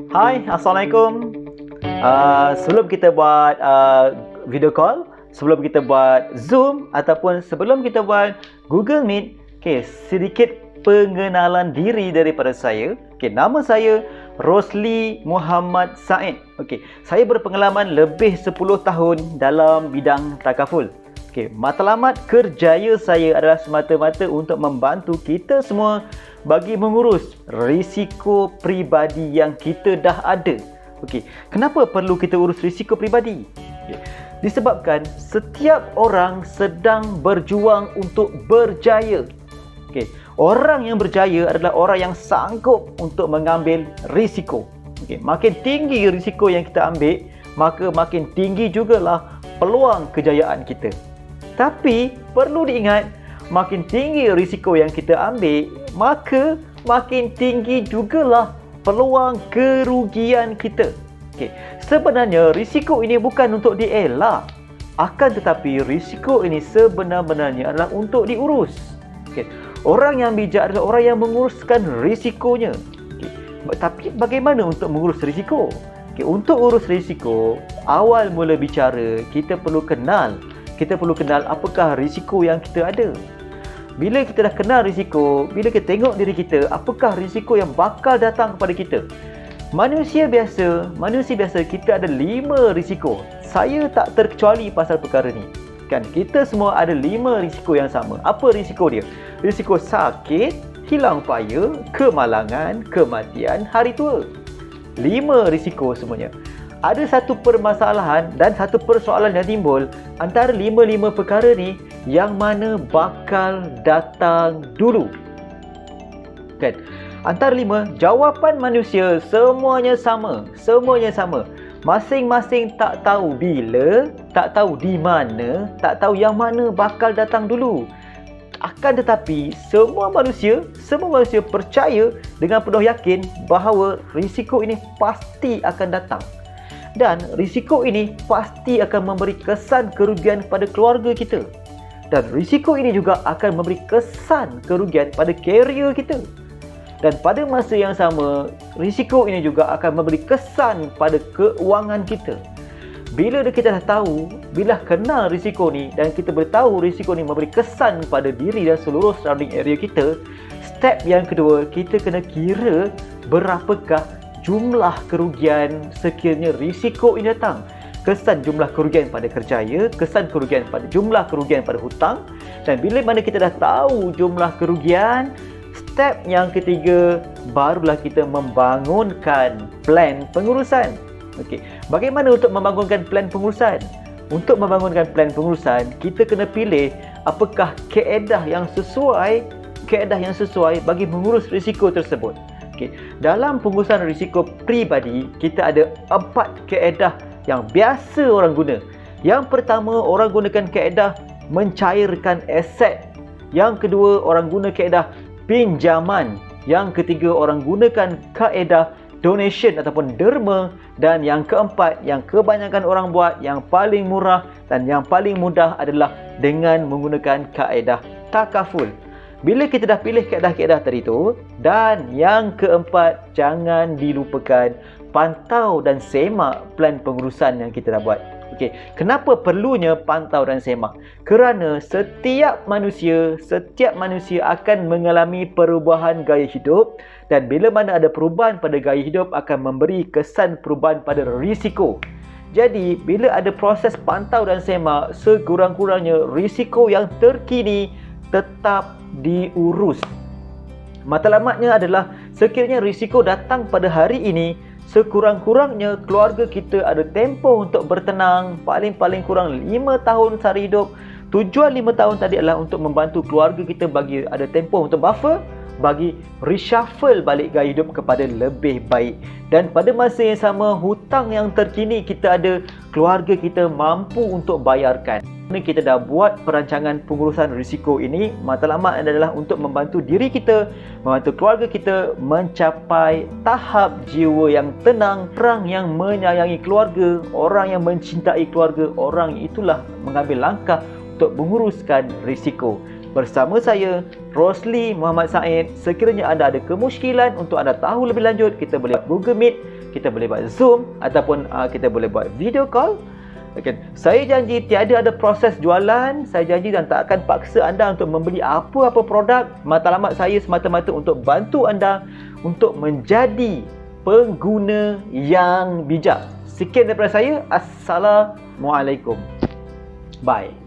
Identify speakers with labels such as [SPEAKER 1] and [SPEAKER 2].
[SPEAKER 1] Hai, Assalamualaikum. Sebelum kita buat video call, sebelum kita buat Zoom ataupun sebelum kita buat Google Meet, sedikit pengenalan diri daripada saya. Nama saya Rosli Muhammad Said. Saya berpengalaman lebih 10 tahun dalam bidang takaful. Matlamat kerjaya saya adalah semata-mata untuk membantu kita semua bagi mengurus risiko peribadi yang kita dah ada. Kenapa perlu kita urus risiko peribadi? Disebabkan setiap orang sedang berjuang untuk berjaya. Orang yang berjaya adalah orang yang sanggup untuk mengambil risiko. Makin tinggi risiko yang kita ambil, maka makin tinggi jugalah peluang kejayaan kita. Tapi perlu diingat, makin tinggi risiko yang kita ambil, maka makin tinggi jugalah peluang kerugian kita. Sebenarnya risiko ini bukan untuk dielak, akan tetapi risiko ini sebenarnya adalah untuk diurus. Orang yang bijak adalah orang yang menguruskan risikonya. Tapi bagaimana untuk mengurus risiko? Untuk urus risiko, awal mula bicara kita perlu kenal apakah risiko yang kita ada. Bila kita dah kenal risiko, bila kita tengok diri kita, apakah risiko yang bakal datang kepada kita. Manusia biasa kita ada 5 risiko. Saya tak terkecuali pasal perkara ni. Kita semua ada 5 risiko yang sama. Apa risiko dia? Risiko sakit, hilang paya, kemalangan, kematian, hari tua. 5 risiko semuanya. Ada satu permasalahan dan satu persoalan yang timbul antara 5 perkara ni, yang mana bakal datang dulu. Antara 5, jawapan manusia semuanya sama. Masing-masing tak tahu bila, tak tahu di mana, tak tahu yang mana bakal datang dulu. Akan tetapi semua manusia percaya dengan penuh yakin bahawa risiko ini pasti akan datang. Dan risiko ini pasti akan memberi kesan kerugian pada keluarga kita. Dan risiko ini juga akan memberi kesan kerugian pada karier kita. Dan pada masa yang sama, risiko ini juga akan memberi kesan pada keuangan kita. Bila kita dah tahu, bila kenal risiko ni dan kita boleh tahu risiko ni memberi kesan pada diri dan seluruh surrounding area kita, step yang kedua, kita kena kira berapakah jumlah kerugian sekiranya risiko ini datang. Kesan jumlah kerugian pada kerjaya, kesan kerugian pada jumlah kerugian pada hutang. Dan bila mana kita dah tahu jumlah kerugian, step yang ketiga, barulah kita membangunkan plan pengurusan. Bagaimana untuk membangunkan plan pengurusan? Untuk membangunkan plan pengurusan, kita kena pilih apakah kaedah yang sesuai bagi mengurus risiko tersebut. Dalam pengurusan risiko peribadi, kita ada 4 kaedah yang biasa orang guna. Yang pertama, orang gunakan kaedah mencairkan aset. Yang kedua, orang guna kaedah pinjaman. Yang ketiga, orang gunakan kaedah donation ataupun derma. Dan yang keempat, yang kebanyakan orang buat, yang paling murah dan yang paling mudah adalah dengan menggunakan kaedah takaful. Bila kita dah pilih kaedah-kaedah tadi tu, dan yang keempat, jangan dilupakan pantau dan semak plan pengurusan yang kita dah buat. Kenapa perlunya pantau dan semak? Kerana setiap manusia akan mengalami perubahan gaya hidup, dan bila mana ada perubahan pada gaya hidup akan memberi kesan perubahan pada risiko. Jadi, bila ada proses pantau dan semak, sekurang-kurangnya risiko yang terkini tetap diurus. Matlamatnya adalah sekiranya risiko datang pada hari ini, sekurang-kurangnya keluarga kita ada tempoh untuk bertenang, paling kurang 5 tahun sehari hidup. Tujuan 5 tahun tadi adalah untuk membantu keluarga kita bagi ada tempoh untuk buffer, bagi reshuffle balik gaya hidup kepada lebih baik. Dan pada masa yang sama, hutang yang terkini kita ada, keluarga kita mampu untuk bayarkan. Kita dah buat perancangan pengurusan risiko ini. Matlamat adalah untuk membantu diri kita, membantu keluarga kita mencapai tahap jiwa yang tenang. Orang yang menyayangi keluarga, orang yang mencintai keluarga, orang itulah mengambil langkah untuk menguruskan risiko. bersama saya, Rosli Muhammad Said. Sekiranya anda ada kemusykilan untuk anda tahu lebih lanjut, kita boleh buat Google Meet, kita boleh buat Zoom, ataupun kita boleh buat video call. Okay. Saya janji tiada ada proses jualan. Saya janji dan tak akan paksa anda untuk membeli apa-apa produk. Matlamat saya semata-mata untuk bantu anda untuk menjadi pengguna yang bijak. Sekian daripada saya. Assalamualaikum. Bye.